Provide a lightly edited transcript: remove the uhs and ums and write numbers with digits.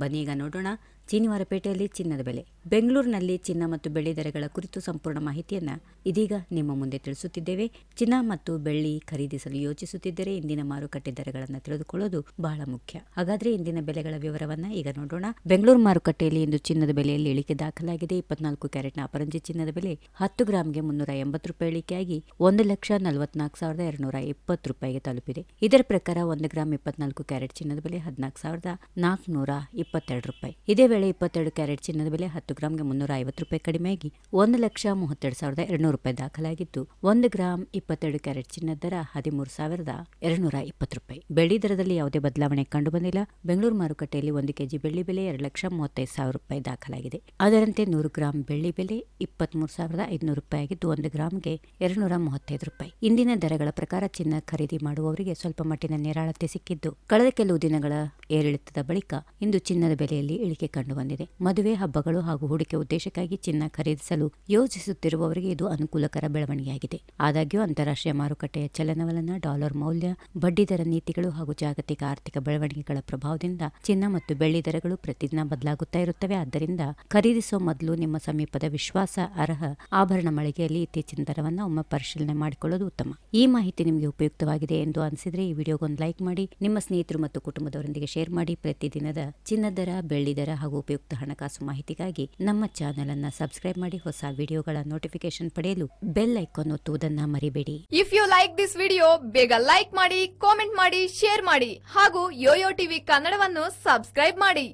ಬನ್ನಿ ಈಗ ನೋಡೋಣ ಶನಿವಾರಪೇಟೆಯಲ್ಲಿ ಚಿನ್ನದ ಬೆಲೆ. ಬೆಂಗಳೂರಿನಲ್ಲಿ ಚಿನ್ನ ಮತ್ತು ಬೆಳ್ಳಿ ದರಗಳ ಕುರಿತು ಸಂಪೂರ್ಣ ಮಾಹಿತಿಯನ್ನ ಇದೀಗ ನಿಮ್ಮ ಮುಂದೆ ತಿಳಿಸುತ್ತಿದ್ದೇವೆ. ಚಿನ್ನ ಮತ್ತು ಬೆಳ್ಳಿ ಖರೀದಿಸಲು ಯೋಚಿಸುತ್ತಿದ್ದರೆ ಇಂದಿನ ಮಾರುಕಟ್ಟೆ ದರಗಳನ್ನು ತಿಳಿದುಕೊಳ್ಳೋದು ಬಹಳ ಮುಖ್ಯ. ಹಾಗಾದ್ರೆ ಇಂದಿನ ಬೆಲೆಗಳ ವಿವರವನ್ನ ಈಗ ನೋಡೋಣ. ಬೆಂಗಳೂರು ಮಾರುಕಟ್ಟೆಯಲ್ಲಿ ಇಂದು ಚಿನ್ನದ ಬೆಲೆಯಲ್ಲಿ ಇಳಿಕೆ ದಾಖಲಾಗಿದೆ. 24 ಕ್ಯಾರೆಟ್ನ ಅಪರಂಜಿ ಚಿನ್ನದ ಬೆಲೆ 10 ಗ್ರಾಂಗೆ 380 ರೂಪಾಯಿ ಇಳಿಕೆಯಾಗಿ 1,44,220 ರೂಪಾಯಿಗೆ ತಲುಪಿದೆ. ಇದರ ಪ್ರಕಾರ 1 ಗ್ರಾಂ 24 ಕ್ಯಾರೆಟ್ ಚಿನ್ನದ ಬೆಲೆ 14,422 ರೂಪಾಯಿ. ಇದೇ ವೇಳೆ 22 ಕ್ಯಾರೆಟ್ ಚಿನ್ನದ ಬೆಲೆ 10 ಗ್ರಾಂಗೆ 350 ರೂಪಾಯಿ ಕಡಿಮೆಯಾಗಿ 1,32,200 ರೂಪಾಯಿ ದಾಖಲಾಗಿದ್ದು 1 ಗ್ರಾಂ 22 ಕ್ಯಾರೆಟ್ ಚಿನ್ನದ ದರ 13,220 ರೂಪಾಯಿ. ಬೆಳ್ಳಿ ದರದಲ್ಲಿ ಯಾವುದೇ ಬದಲಾವಣೆ ಕಂಡುಬಂದಿಲ್ಲ. ಬೆಂಗಳೂರು ಮಾರುಕಟ್ಟೆಯಲ್ಲಿ 1 ಕೆಜಿ ಬೆಳ್ಳಿ ಬೆಲೆ 2,35,000 ರೂಪಾಯಿ ದಾಖಲಾಗಿದೆ. ಅದರಂತೆ 100 ಗ್ರಾಂ ಬೆಳ್ಳಿ ಬೆಲೆ 23,500 ರೂಪಾಯಿ ಆಗಿದ್ದು 1 ಗ್ರಾಂಗೆ 235 ರೂಪಾಯಿ. ಇಂದಿನ ದರಗಳ ಪ್ರಕಾರ ಚಿನ್ನ ಖರೀದಿ ಮಾಡುವವರಿಗೆ ಸ್ವಲ್ಪ ಮಟ್ಟಿನ ನಿರಾಳತೆ ಸಿಕ್ಕಿದ್ದು ಕಳೆದ ಕೆಲವು ದಿನಗಳ ಏರಿಳಿತದ ಬಳಿಕ ಇಂದು ಚಿನ್ನದ ಬೆಲೆಯಲ್ಲಿ ಇಳಿಕೆ ಕಂಡುಬಂದಿದೆ. ಮದುವೆ, ಹಬ್ಬಗಳು ಹಾಗೂ ಹೂಡಿಕೆ ಉದ್ದೇಶಕ್ಕಾಗಿ ಚಿನ್ನ ಖರೀದಿಸಲು ಯೋಜಿಸುತ್ತಿರುವವರಿಗೆ ಇದು ಅನುಕೂಲಕರ ಬೆಳವಣಿಗೆಯಾಗಿದೆ. ಆದಾಗ್ಯೂ ಅಂತಾರಾಷ್ಟ್ರೀಯ ಮಾರುಕಟ್ಟೆಯ ಚಲನವಲನ, ಡಾಲರ್ ಮೌಲ್ಯ, ಬಡ್ಡಿದರ ನೀತಿಗಳು ಹಾಗೂ ಜಾಗತಿಕ ಆರ್ಥಿಕ ಬೆಳವಣಿಗೆಗಳ ಪ್ರಭಾವದಿಂದ ಚಿನ್ನ ಮತ್ತು ಬೆಳ್ಳಿ ದರಗಳು ಪ್ರತಿದಿನ ಬದಲಾಗುತ್ತಾ ಇರುತ್ತವೆ. ಆದ್ದರಿಂದ ಖರೀದಿಸುವ ಮೊದಲು ನಿಮ್ಮ ಸಮೀಪದ ವಿಶ್ವಾಸ ಅರ್ಹ ಆಭರಣ ಮಳಿಗೆಯಲ್ಲಿ ಇತ್ತೀಚಿನ ದರವನ್ನು ಒಮ್ಮೆ ಪರಿಶೀಲನೆ ಮಾಡಿಕೊಳ್ಳೋದು ಉತ್ತಮ. ಈ ಮಾಹಿತಿ ನಿಮಗೆ ಉಪಯುಕ್ತವಾಗಿದೆ ಎಂದು ಅನಿಸಿದ್ರೆ ಈ ವಿಡಿಯೋಗೊಂದು ಲೈಕ್ ಮಾಡಿ, ನಿಮ್ಮ ಸ್ನೇಹಿತರು ಮತ್ತು ಕುಟುಂಬದವರೊಂದಿಗೆ ಶೇರ್ ಮಾಡಿ. ಪ್ರತಿದಿನದ ಚಿನ್ನ ದರ, ಬೆಳ್ಳಿ ದರ ಹಾಗೂ ಉಪಯುಕ್ತ ಹಣಕಾಸು ಮಾಹಿತಿಗಾಗಿ ನಮ್ಮ ಚಾನೆಲ್ ಅನ್ನು ಸಬ್ಸ್ಕ್ರೈಬ್ ಮಾಡಿ. ಹೊಸ ವಿಡಿಯೋಗಳ ನೋಟಿಫಿಕೇಶನ್ ಪಡೆಯಲು ಬೆಲ್ ಐಕಾನ್ ಒತ್ತುವುದನ್ನ ಮರಿಬೇಡಿ. If you like this video, ಬೇಗ ಲೈಕ್ ಮಾಡಿ, ಕಾಮೆಂಟ್ ಮಾಡಿ, ಶೇರ್ ಮಾಡಿ ಹಾಗೂ ಯೋಯೋ ಟಿವಿ ಕನ್ನಡವನ್ನು ಸಬ್ಸ್ಕ್ರೈಬ್ ಮಾಡಿ.